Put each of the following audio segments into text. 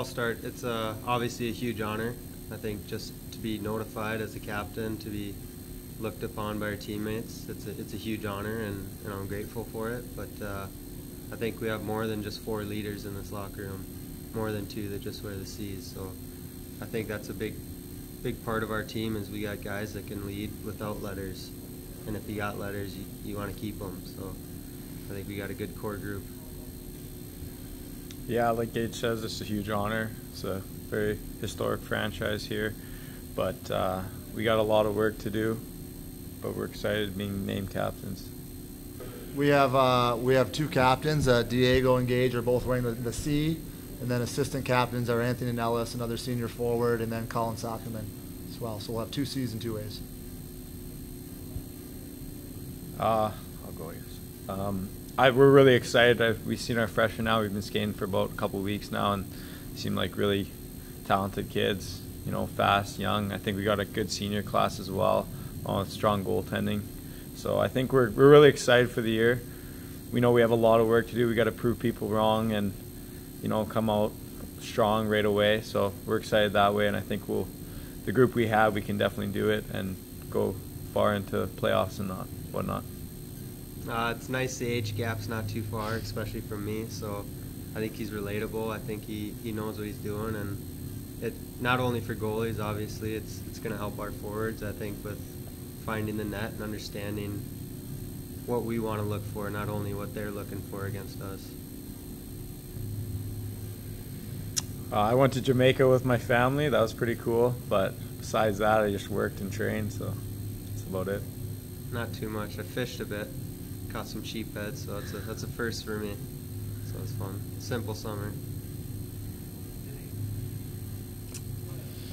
I'll start. It's obviously a huge honor. I think just to be notified as a captain, to be looked upon by our teammates, it's a huge honor, and I'm grateful for it. But I think we have more than just 4 leaders in this locker room, more than 2 that just wear the C's. So I think that's a big part of our team is we got guys that can lead without letters, and if you got letters, you want to keep them. So I think we got a good core group. Yeah, like Gage says, it's a huge honor. It's a very historic franchise here, but we got a lot of work to do, but we're excited being named captains. We have 2 captains. Diego and Gage are both wearing the C, and then assistant captains are Anthony Nellis, another senior forward, and then Colin Sockerman as well. So we'll have 2 C's and 2 A's. I'll go, I guess. We're really excited. We've seen our freshmen now. We've been skating for about a couple of weeks now, and seem like really talented kids. You know, fast, young. I think we got a good senior class as well, with strong goaltending. So I think we're really excited for the year. We know we have a lot of work to do. We got to prove people wrong and, you know, come out strong right away. So we're excited that way, and I think the group we have, we can definitely do it and go far into playoffs and whatnot. It's nice the age gap's not too far, especially from me. So I think he's relatable. I think he knows what he's doing, and it not only for goalies, obviously, it's going to help our forwards. I think with finding the net and understanding what we want to look for, not only what they're looking for against us. I went to Jamaica with my family. That was pretty cool. But besides that, I just worked and trained, so that's about it. Not too much. I fished a bit, caught some sheephead, so that's a first for me. So it's fun. Simple summer.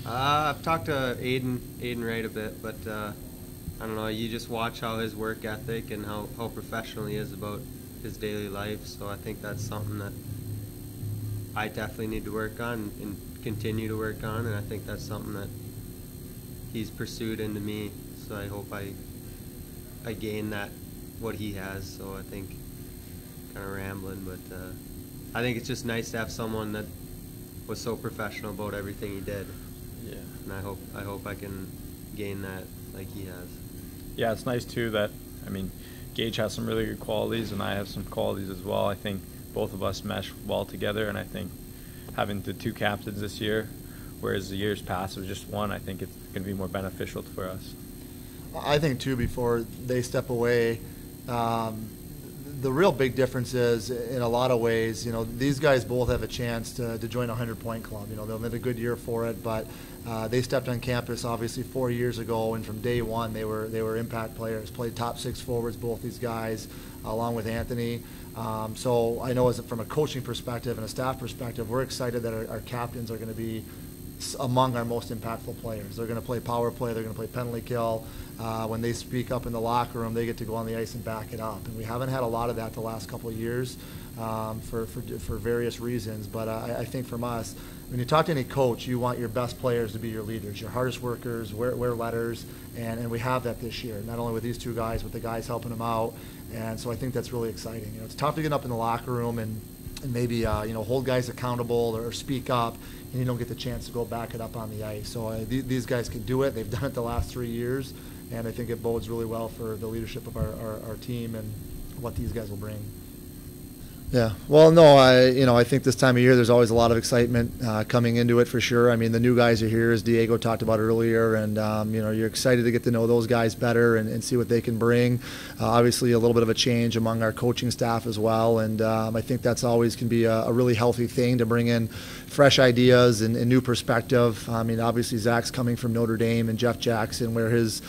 I've talked to Aiden Wright a bit, but I don't know. You just watch how his work ethic and how professional he is about his daily life. So I think that's something that I definitely need to work on and continue to work on, and I think that's something that he's pursued into me. So I hope I gain that, what he has. So I think, kind of rambling, but I think it's just nice to have someone that was so professional about everything he did. Yeah. And I hope I can gain that like he has. Yeah, it's nice too that, I mean, Gage has some really good qualities and I have some qualities as well. I think both of us mesh well together, and I think having the 2 captains this year, whereas the years past it was just 1, I think it's going to be more beneficial for us. I think too, before they step away, the real big difference is, in a lot of ways, you know, these guys both have a chance to join a 100-point club. You know, they'll have a good year for it, but they stepped on campus obviously 4 years ago, and from day one they were impact players. Played top 6 forwards, both these guys, along with Anthony. So I know, from a coaching perspective and a staff perspective, we're excited that our captains are going to be among our most impactful players. They're going to play power play. They're going to play penalty kill. When they speak up in the locker room, they get to go on the ice and back it up. And we haven't had a lot of that the last couple of years for various reasons. But I think from us, when you talk to any coach, you want your best players to be your leaders, your hardest workers, wear letters, and we have that this year. Not only with these 2 guys, but the guys helping them out. And so I think that's really exciting. You know, it's tough to get up in the locker room and maybe you know, hold guys accountable or speak up, and you don't get the chance to go back it up on the ice. So these guys can do it. They've done it the last 3 years, and I think it bodes really well for the leadership of our team and what these guys will bring. Yeah, well, no, I think this time of year there's always a lot of excitement coming into it for sure. I mean, the new guys are here, as Diego talked about earlier, and you know, you're excited to get to know those guys better and see what they can bring. Obviously, a little bit of a change among our coaching staff as well, and I think that's always can be a really healthy thing to bring in fresh ideas and new perspective. I mean, obviously Zach's coming from Notre Dame, and Jeff Jackson, where his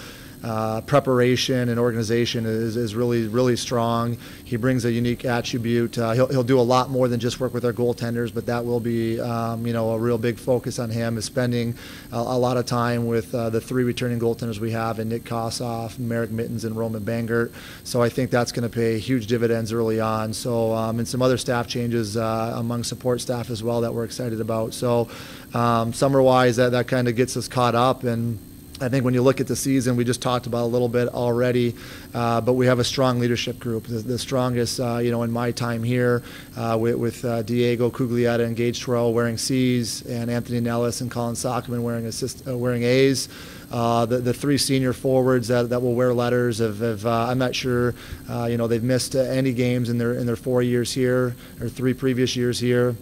preparation and organization is really strong. He brings a unique attribute. He'll do a lot more than just work with our goaltenders, but that will be you know, a real big focus on him, is spending a lot of time with the 3 returning goaltenders we have, in Nick Kossoff, Merrick Mittens, and Roman Bangert. So I think that's going to pay huge dividends early on. So and some other staff changes among support staff as well that we're excited about. So summer-wise, that kind of gets us caught up, and I think when you look at the season, we just talked about a little bit already, but we have a strong leadership group, the strongest, in my time here, with Diego Cuglietta and Gage Terrell wearing C's, and Anthony Nellis and Colin Sockman wearing A's. The three senior forwards that will wear letters I'm not sure, they've missed any games in their 4 years here, or 3 previous years here.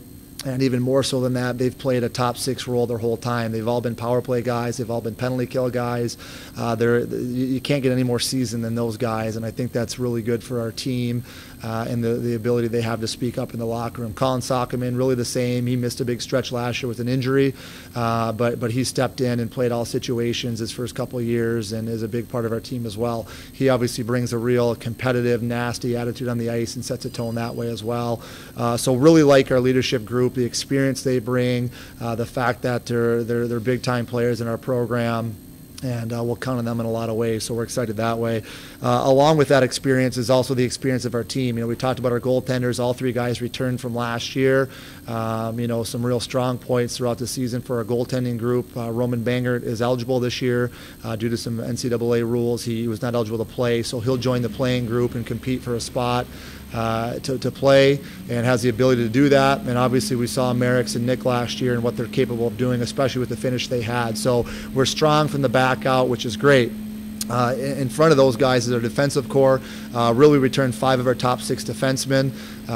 And even more so than that, they've played a top 6 role their whole time. They've all been power play guys. They've all been penalty kill guys. You can't get any more seasoned than those guys, and I think that's really good for our team and the ability they have to speak up in the locker room. Colin Sockman, really the same. He missed a big stretch last year with an injury, but he stepped in and played all situations his first couple of years and is a big part of our team as well. He obviously brings a real competitive, nasty attitude on the ice and sets a tone that way as well. So really like our leadership group, the experience they bring, the fact that they're big-time players in our program, and we'll count on them in a lot of ways, so we're excited that way. Along with that experience is also the experience of our team. We talked about our goaltenders. All 3 guys returned from last year. Some real strong points throughout the season for our goaltending group. Roman Bangert is eligible this year due to some NCAA rules. He was not eligible to play, so he'll join the playing group and compete for a spot to play, and has the ability to do that. And obviously we saw Merrick's and Nick last year and what they're capable of doing, especially with the finish they had. So we're strong from the back out, which is great. In front of those guys is our defensive core. Really returned 5 of our top 6 defensemen.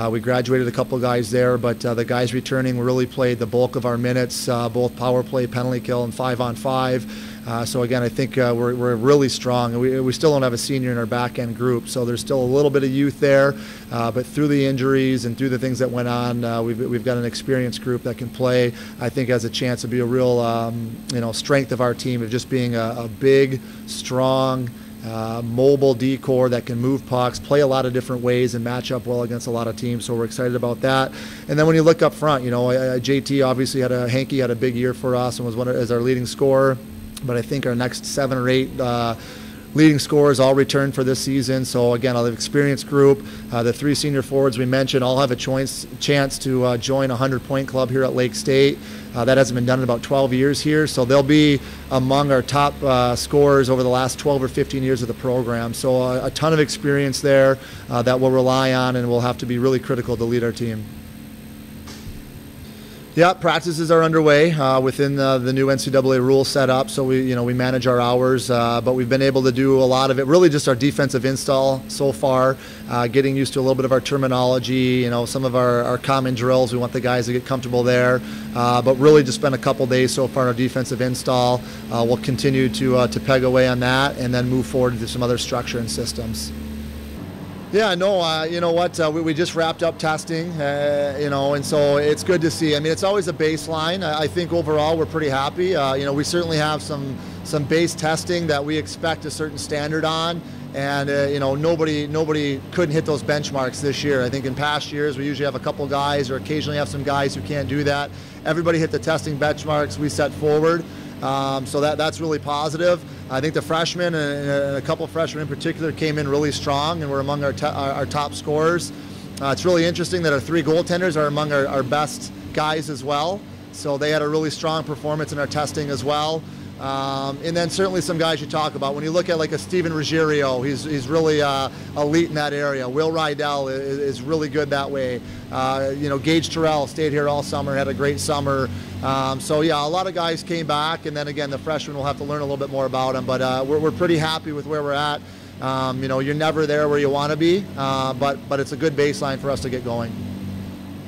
We graduated a couple guys there, but the guys returning really played the bulk of our minutes, both power play, penalty kill, and 5-on-5. So again, I think we're really strong. We still don't have a senior in our back end group, so there's still a little bit of youth there. But through the injuries and through the things that went on, we've got an experienced group that can play. I think has a chance to be a real strength of our team of just being a big, strong, mobile D-core that can move pucks, play a lot of different ways, and match up well against a lot of teams. So we're excited about that. And then when you look up front, JT obviously Hankey had a big year for us and was as our leading scorer. But I think our next 7 or 8 leading scorers all returned for this season. So again, an experienced group. The 3 senior forwards we mentioned all have a chance to join a 100-point club here at Lake State. That hasn't been done in about 12 years here. So they'll be among our top scorers over the last 12 or 15 years of the program. So a ton of experience there that we'll rely on, and we'll have to be really critical to lead our team. Yeah, practices are underway within the new NCAA rules set up. So we manage our hours, but we've been able to do a lot of it. Really, just our defensive install so far, getting used to a little bit of our terminology. Some of our common drills. We want the guys to get comfortable there, but really just spent a couple days so far on our defensive install. We'll continue to peg away on that, and then move forward into some other structure and systems. Yeah, no, you know what, we just wrapped up testing, and so it's good to see. I mean, it's always a baseline. I think overall we're pretty happy. We certainly have some base testing that we expect a certain standard on, and nobody couldn't hit those benchmarks this year. I think in past years we usually have a couple guys or occasionally have some guys who can't do that. Everybody hit the testing benchmarks we set forward. So that's really positive. I think the freshmen and a couple of freshmen in particular came in really strong and were among our top scorers. It's really interesting that our 3 goaltenders are among our best guys as well. So they had a really strong performance in our testing as well. And then certainly some guys you talk about. When you look at like a Steven Ruggiero, he's really elite in that area. Will Rydell is really good that way. Gage Terrell stayed here all summer, had a great summer. So yeah, a lot of guys came back, and then again, the freshmen will have to learn a little bit more about them. But we're pretty happy with where we're at. You're never there where you want to be, but it's a good baseline for us to get going.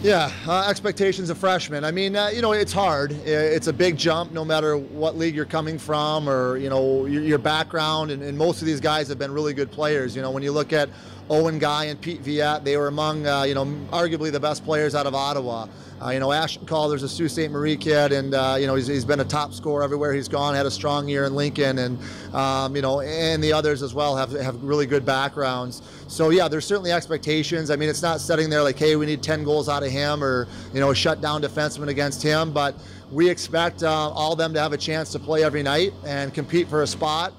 Yeah, expectations of freshmen. I mean, it's hard. It's a big jump no matter what league you're coming from or, your background. And most of these guys have been really good players. When you look at Owen Guy and Pete Viette, they were among, arguably the best players out of Ottawa. Ashton Calder's a Sault Ste. Marie kid, and he's been a top scorer everywhere he's gone. Had a strong year in Lincoln, and and the others as well have really good backgrounds. So yeah, there's certainly expectations. I mean, it's not sitting there like, hey, we need 10 goals out of him, or shut down defenseman against him. But we expect all of them to have a chance to play every night and compete for a spot.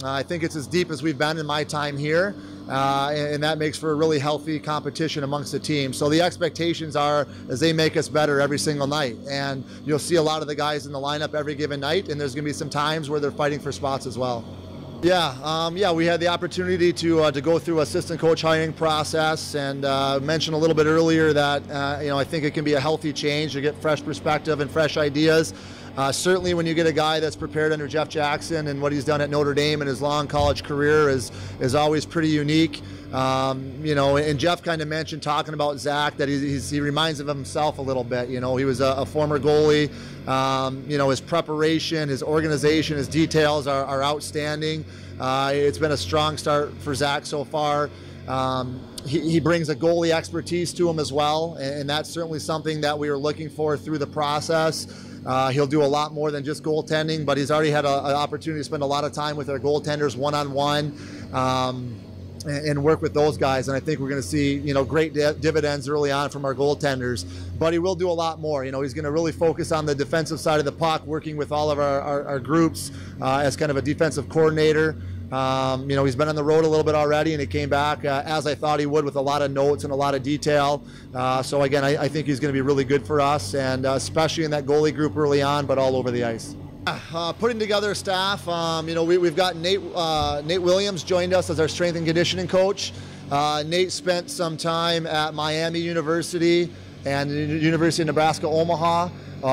I think it's as deep as we've been in my time here. and that makes for a really healthy competition amongst the team. So the expectations are as they make us better every single night, and you'll see a lot of the guys in the lineup every given night, and there's going to be some times where they're fighting for spots as well. Yeah, we had the opportunity to go through assistant coach hiring process, and mentioned a little bit earlier that I think it can be a healthy change to get fresh perspective and fresh ideas. Certainly when you get a guy that's prepared under Jeff Jackson, and what he's done at Notre Dame in his long college career is always pretty unique. And Jeff kind of mentioned, talking about Zach, that he reminds of himself a little bit. He was a former goalie. His preparation, his organization, his details are outstanding. It's been a strong start for Zach so far. He brings a goalie expertise to him as well, and that's certainly something that we were looking for through the process. He'll do a lot more than just goaltending, but he's already had an opportunity to spend a lot of time with our goaltenders one-on-one, and work with those guys. And I think we're going to see, great dividends early on from our goaltenders. But he will do a lot more. He's going to really focus on the defensive side of the puck, working with all of our groups as kind of a defensive coordinator. He's been on the road a little bit already, and he came back as I thought he would, with a lot of notes and a lot of detail. So again, I think he's going to be really good for us, and especially in that goalie group early on, but all over the ice. Putting together a staff, we've got Nate Williams joined us as our strength and conditioning coach. Nate spent some time at Miami University and the University of Nebraska Omaha,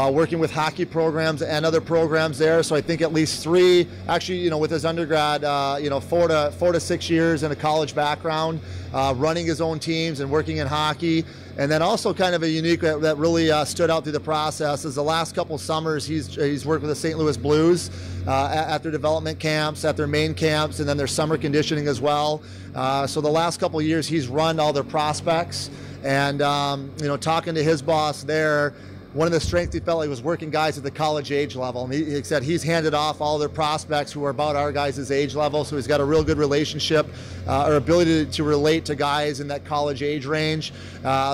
working with hockey programs and other programs there. So I think at least 3, actually, with his undergrad, 4 to 6 years in a college background, running his own teams and working in hockey. And then also kind of a unique that really stood out through the process is the last couple summers he's worked with the St. Louis Blues at their development camps, at their main camps, and then their summer conditioning as well. So the last couple of years he's run all their prospects, and talking to his boss there, one of the strengths he felt like was working guys at the college age level. And he said he's handed off all their prospects who are about our guys' age level, so he's got a real good relationship or ability to relate to guys in that college age range.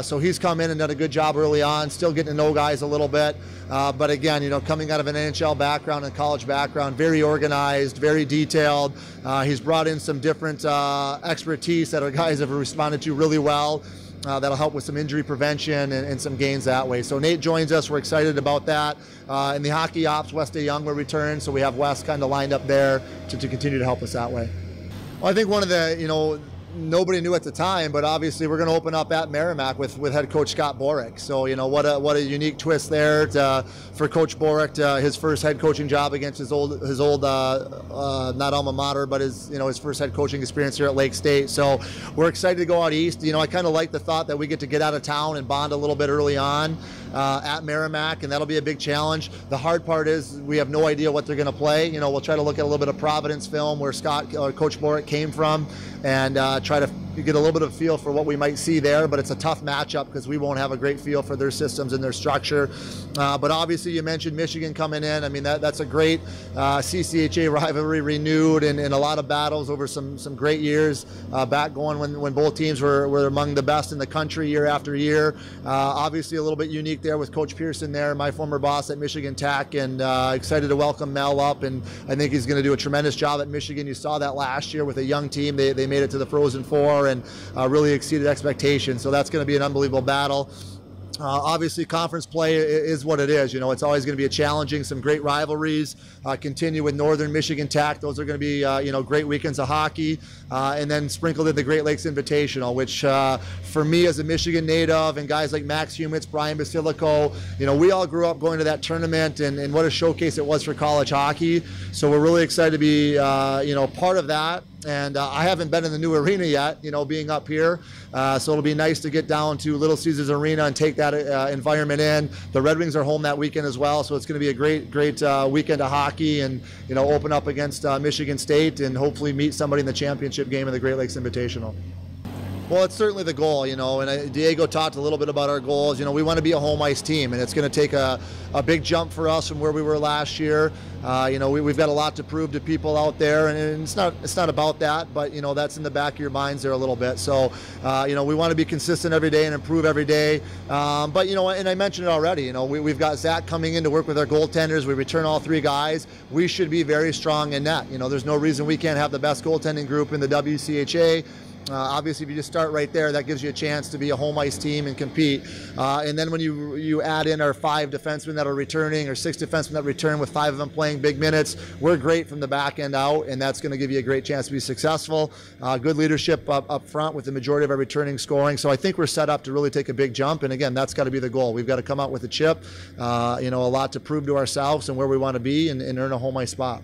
So he's come in and done a good job early on, still getting to know guys a little bit. But again, coming out of an NHL background and college background, very organized, very detailed. He's brought in some different expertise that our guys have responded to really well. That'll help with some injury prevention and some gains that way. So Nate joins us. We're excited about that. In the hockey ops, Wes DeYoung will return, so we have Wes kind of lined up there to continue to help us that way. Well, I think one of the, nobody knew at the time, but obviously we're going to open up at Merrimack with head coach Scott Borick. So what a unique twist there for Coach Borick, his first head coaching job against his old not alma mater, but his first head coaching experience here at Lake State. So we're excited to go out east. I kind of like the thought that we get to get out of town and bond a little bit early on at Merrimack, and that'll be a big challenge. The hard part is we have no idea what they're going to play. We'll try to look at a little bit of Providence film where Coach Borick came from, and try to get a little bit of a feel for what we might see there. But it's a tough matchup because we won't have a great feel for their systems and their structure. But obviously you mentioned Michigan coming in. I mean, that's a great CCHA rivalry renewed, and a lot of battles over some great years back going when both teams were among the best in the country year after year. Obviously a little bit unique there with Coach Pearson there, my former boss at Michigan Tech, and excited to welcome Mel up, and I think he's going to do a tremendous job at Michigan. You saw that last year with a young team. They made it to the Frozen Four and really exceeded expectations. So that's going to be an unbelievable battle. Obviously, conference play is what it is. It's always going to be a challenging, some great rivalries. Continue with Northern Michigan Tech. Those are going to be, great weekends of hockey. And then sprinkled in the Great Lakes Invitational, which for me as a Michigan native and guys like Max Humitz, Brian Basilico, we all grew up going to that tournament, and what a showcase it was for college hockey. So we're really excited to be, part of that. And I haven't been in the new arena yet, being up here. So it'll be nice to get down to Little Caesars Arena and take that environment in. The Red Wings are home that weekend as well, so it's going to be a great weekend of hockey, and open up against Michigan State and hopefully meet somebody in the championship game in the Great Lakes Invitational. Well, it's certainly the goal, and Diego talked a little bit about our goals. We want to be a home ice team, and it's going to take a big jump for us from where we were last year. We've got a lot to prove to people out there, and it's not about that, but that's in the back of your minds there a little bit. So we want to be consistent every day and improve every day. But and I mentioned it already. We've got Zach coming in to work with our goaltenders. We return all 3 guys. We should be very strong in net. There's no reason we can't have the best goaltending group in the WCHA. Obviously, if you just start right there, that gives you a chance to be a home ice team and compete. And then when you add in our 5 defensemen that are returning, or 6 defensemen that return, with 5 of them playing big minutes, we're great from the back end out, and that's going to give you a great chance to be successful. Good leadership up front with the majority of our returning scoring. So I think we're set up to really take a big jump. And again, that's got to be the goal. We've got to come out with a chip, a lot to prove to ourselves and where we want to be, and earn a home ice spot.